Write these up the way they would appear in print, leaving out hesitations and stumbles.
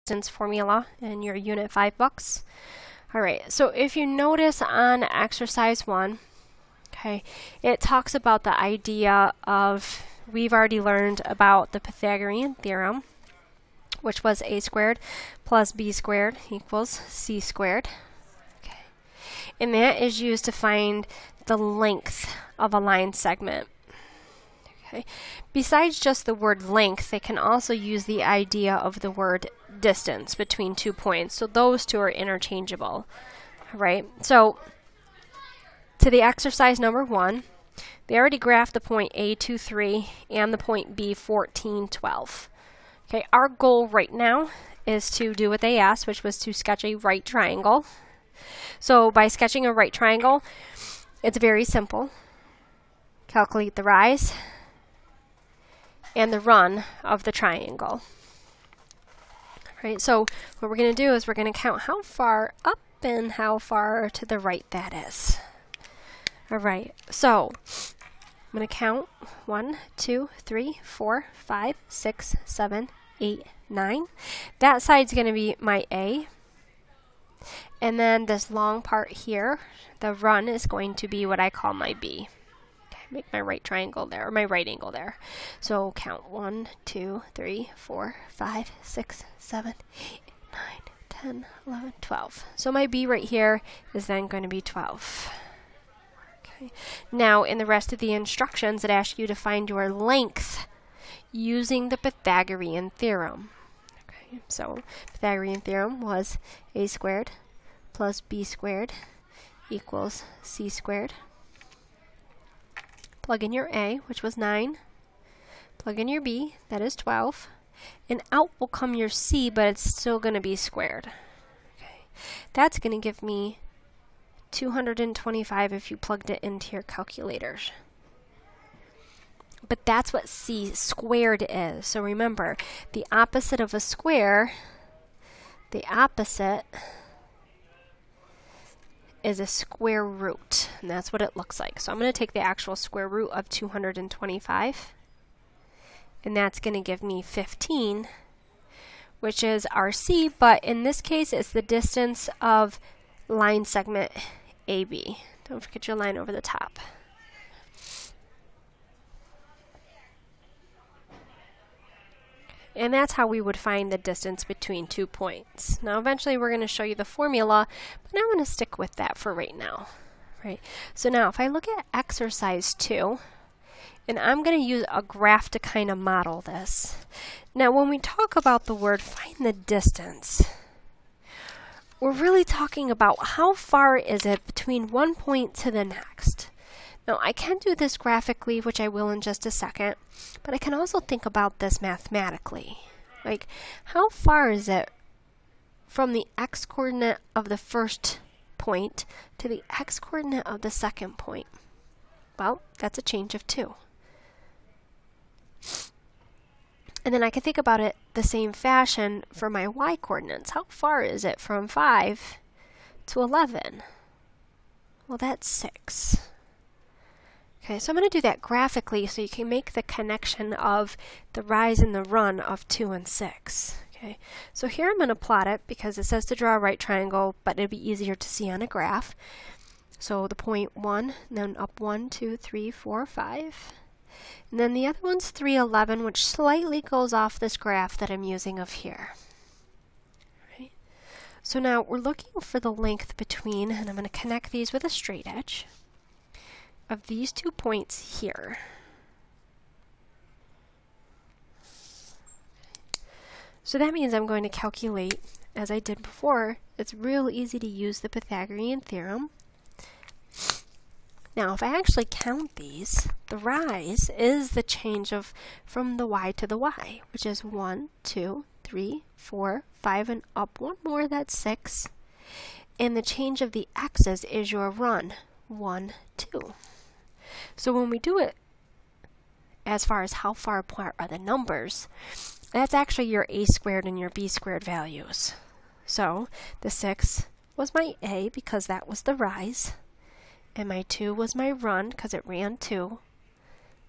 distance formula in your Unit 5 books. All right, so if you notice on exercise 1, okay, it talks about the idea of, we've already learned about the Pythagorean theorem, which was a squared plus b squared equals c squared. Okay. And that is used to find the length of a line segment. Okay. Besides just the word length, they can also use the idea of the word distance between 2 points. So those two are interchangeable. All right. So to the exercise number 1, they already graphed the point A23 and the point B1412. Okay, our goal right now is to do what they asked, which was to sketch a right triangle. So by sketching a right triangle, it's very simple. Calculate the rise and the run of the triangle. Right, so what we're going to do is we're going to count how far up and how far to the right that is. All right, so I'm going to count 1, 2, 3, 4, 5, 6, 7, 8, 9. That side's going to be my A. And then this long part here, the run, is going to be what I call my B. Okay, make my right triangle there, or my right angle there. So count 1, 2, 3, 4, 5, 6, 7, 8, 9, 10, 11, 12. So my B right here is then going to be 12. Okay. Now in the rest of the instructions, it asks you to find your length using the Pythagorean theorem. Okay, so Pythagorean theorem was a squared plus b squared equals c squared. Plug in your a, which was 9. Plug in your b, that is 12. And out will come your c, but it's still going to be squared. Okay. That's going to give me 225 if you plugged it into your calculators. But that's what c squared is. So remember, the opposite of a square, the opposite is a square root. And that's what it looks like. So I'm going to take the actual square root of 225. And that's going to give me 15, which is our c. But in this case, it's the distance of line segment AB. Don't forget your line over the top. And that's how we would find the distance between 2 points. Now eventually we're going to show you the formula, but I'm going to stick with that for right now. Right. So now if I look at exercise 2, and I'm going to use a graph to kind of model this. Now when we talk about the word find the distance, we're really talking about how far is it between one point to the next. Now I can do this graphically, which I will in just a second, but I can also think about this mathematically. Like, how far is it from the x-coordinate of the first point to the x-coordinate of the second point? Well, that's a change of 2. And then I can think about it the same fashion for my y-coordinates. How far is it from 5 to 11? Well, that's 6. Okay, so I'm going to do that graphically so you can make the connection of the rise and the run of 2 and 6. Okay, so here I'm going to plot it because it says to draw a right triangle, but it'd be easier to see on a graph. So the point 1, and then up 1, 2, 3, 4, 5. And then the other one's 3, 11, which slightly goes off this graph that I'm using of here. Right. So now we're looking for the length between, and I'm going to connect these with a straight edge, of these 2 points here. So that means I'm going to calculate, as I did before. It's real easy to use the Pythagorean theorem. Now if I actually count these, the rise is the change of from the y to the y, which is 1, 2, 3, 4, 5, and up one more, that's 6. And the change of the x's is your run, 1, 2. So when we do it as far as how far apart are the numbers, that's actually your a squared and your b squared values. So the 6 was my a because that was the rise, and my 2 was my run because it ran 2.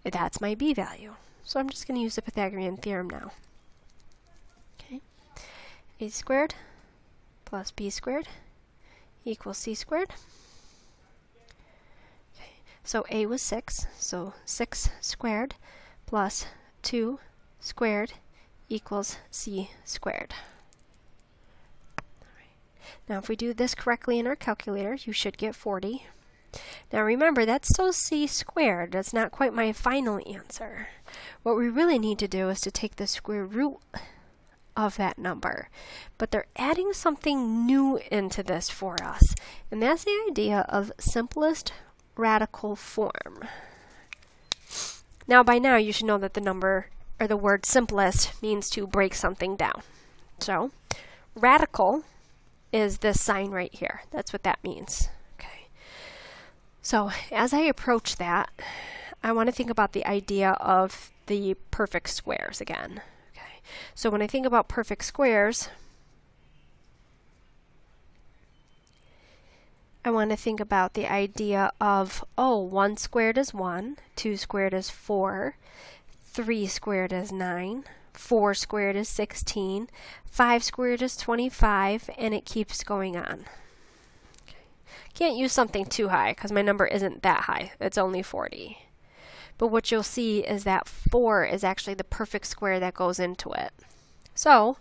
That's my b value. So I'm just going to use the Pythagorean theorem now. Okay. a squared plus b squared equals c squared. Okay. So a was 6, so 6 squared plus 2 squared equals c squared. Now if we do this correctly in our calculator, you should get 40. Now remember, that's still c squared. That's not quite my final answer. What we really need to do is to take the square root of that number. But they're adding something new into this for us, and that's the idea of simplest radical form. Now by now you should know that the number, or the word simplest, means to break something down. So radical is this sign right here. That's what that means. Okay. So as I approach that, I want to think about the idea of the perfect squares again. Okay. So when I think about perfect squares, I want to think about the idea of, oh, 1 squared is 1, 2 squared is 4, 3 squared is 9, 4 squared is 16, 5 squared is 25, and it keeps going on. Okay. Can't use something too high because my number isn't that high. It's only 40. But what you'll see is that 4 is actually the perfect square that goes into it. So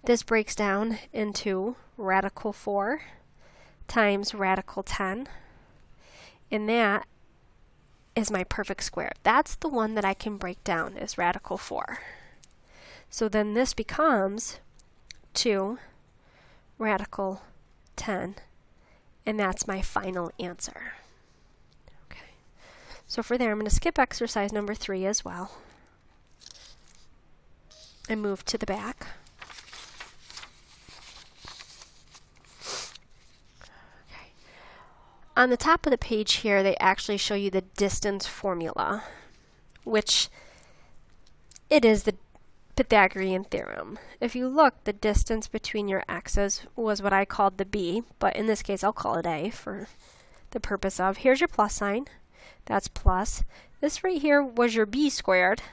this breaks down into radical 4 times radical 10, and that is my perfect square. That's the one that I can break down as radical 4. So then this becomes 2 radical 10, and that's my final answer. Okay. So for there, I'm going to skip exercise number 3 as well and move to the back. On the top of the page here, they actually show you the distance formula, which it is the Pythagorean theorem. If you look, the distance between your x's was what I called the b, but in this case I'll call it a for the purpose of, here's your plus sign, that's plus. This right here was your b squared,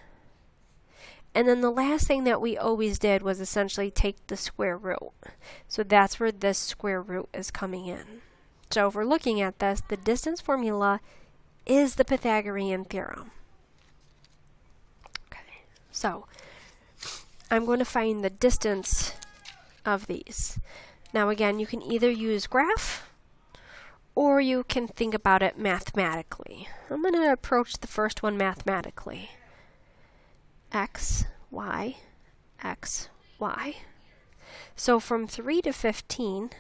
and then the last thing that we always did was essentially take the square root. So that's where this square root is coming in. So if we're looking at this, the distance formula is the Pythagorean theorem. Okay, so I'm going to find the distance of these. Now again, you can either use graph or you can think about it mathematically. I'm going to approach the first one mathematically. X, Y, X, Y. So from 3 to 15,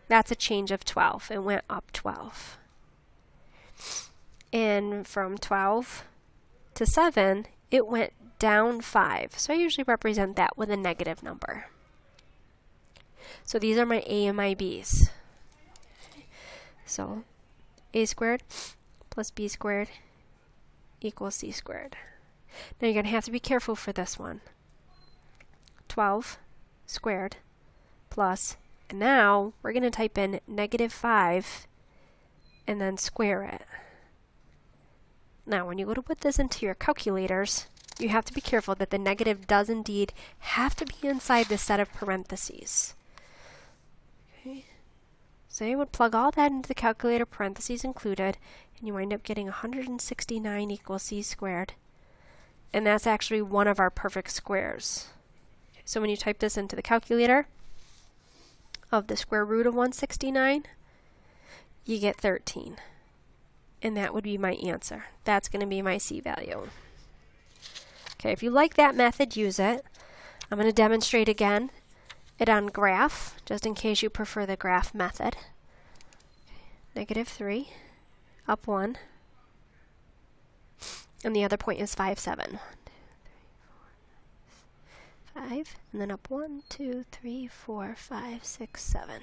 that's a change of 12. It went up 12. And from 12 to 7, it went down 5. So I usually represent that with a negative number. So these are my A and my B's. So A squared plus B squared equals C squared. Now you're going to have to be careful for this one. 12 squared plus, and now we're going to type in negative 5 and then square it. Now when you go to put this into your calculators, you have to be careful that the negative does indeed have to be inside the set of parentheses. Okay. So you would plug all that into the calculator, parentheses included, and you wind up getting 169 equals c squared. And that's actually one of our perfect squares. So when you type this into the calculator of the square root of 169, you get 13. And that would be my answer. That's going to be my C value. Okay, if you like that method, use it. I'm going to demonstrate again it on graph, just in case you prefer the graph method. Negative 3, up 1, and the other point is 5, 7. 1, 2, 3, 4, 5, and then up 1, 2, 3, 4, 5, 6, 7.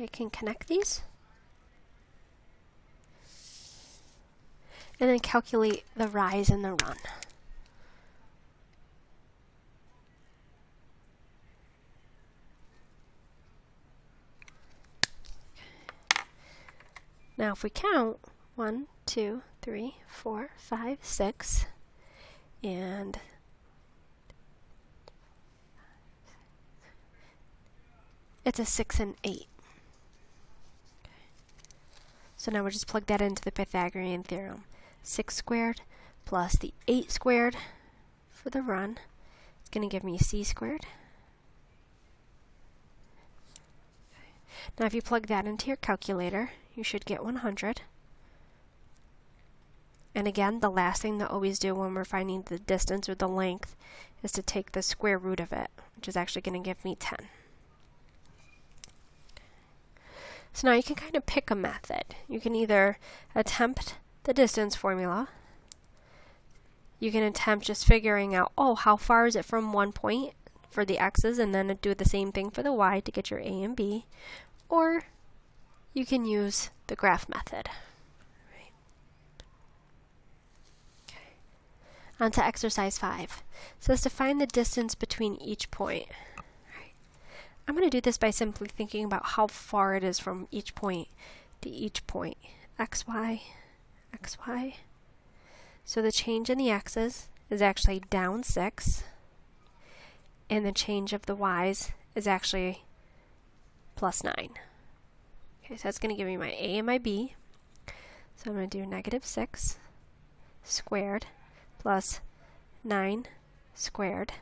I can connect these and then calculate the rise and the run. Now if we count 1, 2, 3, 4, 5, 6, and it's a 6 and 8. So now we'll just plug that into the Pythagorean theorem. 6 squared plus the 8 squared for the run. It's going to give me c squared. Now if you plug that into your calculator, you should get 100. And again, the last thing to always do when we're finding the distance or the length is to take the square root of it, which is actually going to give me 10. So now you can kind of pick a method. You can either attempt the distance formula. You can attempt just figuring out, oh, how far is it from one point for the x's, and then do the same thing for the y to get your a and b. Or you can use the graph method. Right. Okay. On to exercise 5. It says to find the distance between each point. I'm going to do this by simply thinking about how far it is from each point to each point. XY, XY. So the change in the x's is actually down 6, and the change of the y's is actually plus 9. Okay, so that's going to give me my a and my b. So I'm going to do negative 6 squared plus 9 squared.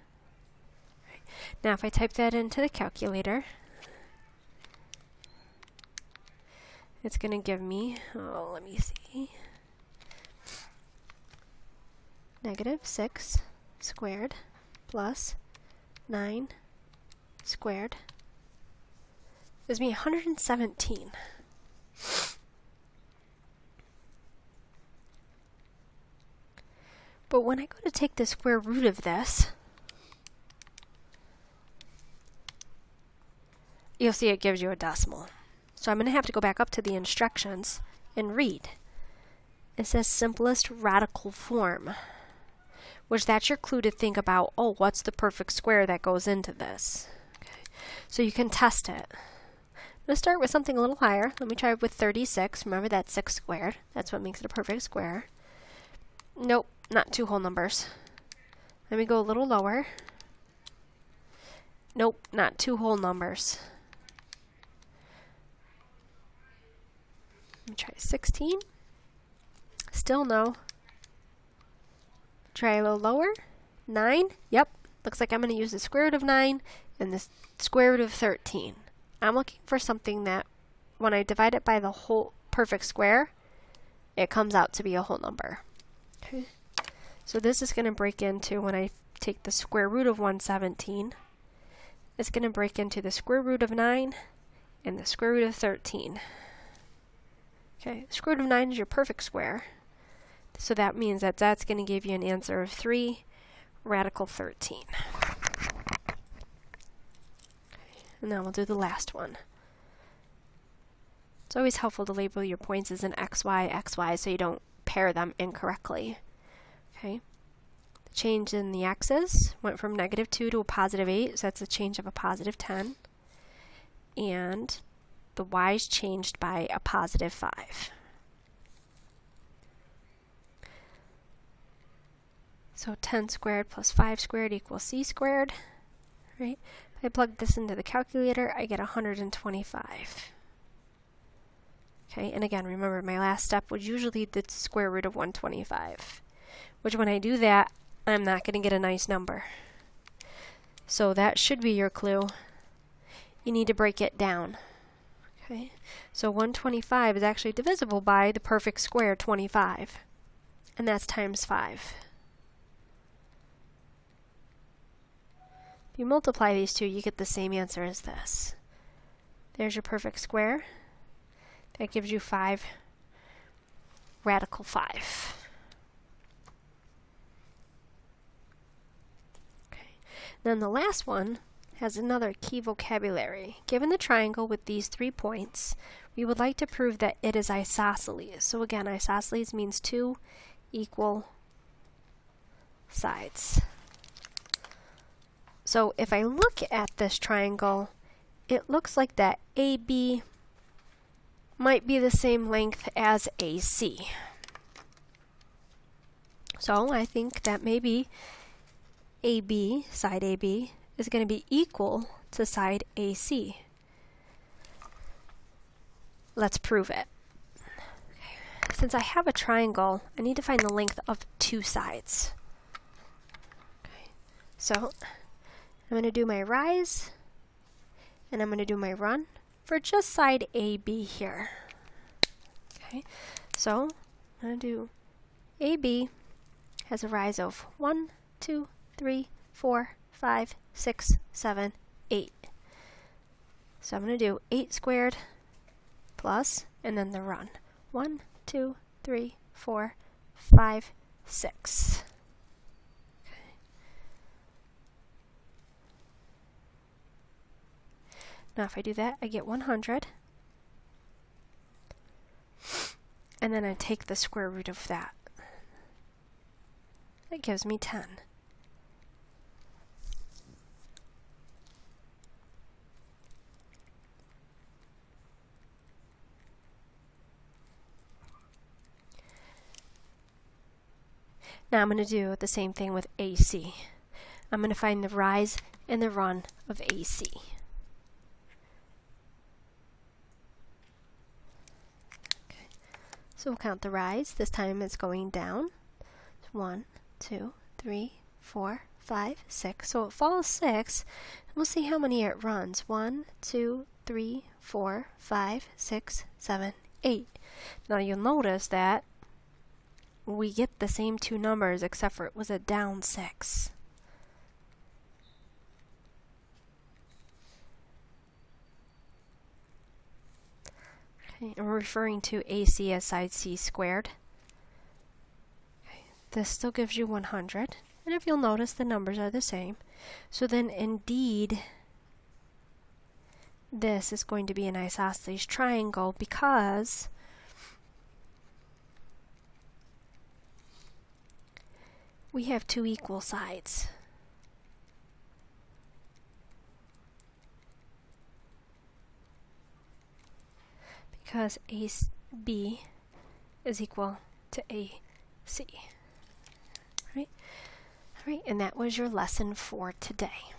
Now if I type that into the calculator, it's going to give me, oh, let me see, negative 6 squared plus 9 squared gives me 117. But when I go to take the square root of this, you'll see it gives you a decimal. So I'm going to have to go back up to the instructions and read. It says simplest radical form, which that's your clue to think about, oh, what's the perfect square that goes into this? Okay. So you can test it. I'm going to start with something a little higher. Let me try with 36. Remember that's 6 squared. That's what makes it a perfect square. Nope, not 2 whole numbers. Let me go a little lower. Nope, not 2 whole numbers. Let me try 16. Still no. Try a little lower. 9. Yep. Looks like I'm going to use the square root of 9 and the square root of 13. I'm looking for something that when I divide it by the whole perfect square, it comes out to be a whole number. Okay. So this is going to break into, when I take the square root of 117, it's going to break into the square root of 9 and the square root of 13. Okay, the square root of 9 is your perfect square. So that means that that's going to give you an answer of 3 radical 13. And now we'll do the last one. It's always helpful to label your points as an xy, xy, so you don't pair them incorrectly. Okay. The change in the x's went from negative 2 to a positive 8, so that's a change of a positive 10. And the y's changed by a positive 5. So 10 squared plus 5 squared equals c squared. Right? If I plug this into the calculator, I get 125. Okay, and again, remember my last step was usually the square root of 125, which when I do that, I'm not going to get a nice number. So that should be your clue. You need to break it down. Okay, so 125 is actually divisible by the perfect square 25, and that's times 5. If you multiply these two, you get the same answer as this. There's your perfect square. That gives you 5 radical 5. Okay. Then the last one has another key vocabulary. Given the triangle with these 3 points, we would like to prove that it is isosceles. So again, isosceles means 2 equal sides. So if I look at this triangle, it looks like that AB might be the same length as AC. So I think that maybe AB, side AB, is going to be equal to side AC. Let's prove it. Okay. Since I have a triangle, I need to find the length of two sides. Okay. So I'm going to do my rise, and I'm going to do my run for just side AB here. Okay. So I'm going to do AB has a rise of 1, 2, 3, 4, 5, 6, 7, 8. So I'm going to do 8 squared plus, and then the run. 1, 2, 3, 4, 5, 6. Okay. Now if I do that, I get 100. And then I take the square root of that. That gives me 10. Now I'm going to do the same thing with AC. I'm going to find the rise and the run of AC. Okay. So we'll count the rise. This time it's going down. 1, 2, 3, 4, 5, 6. So it falls 6. And we'll see how many it runs. 1, 2, 3, 4, 5, 6, 7, 8. Now you'll notice that we get the same two numbers except for it was a down 6. Okay, and we're referring to AC as side C squared. Okay, this still gives you 100. And if you'll notice, the numbers are the same. So then indeed, this is going to be an isosceles triangle because we have two equal sides. Because AB is equal to AC. Right? All right, and that was your lesson for today.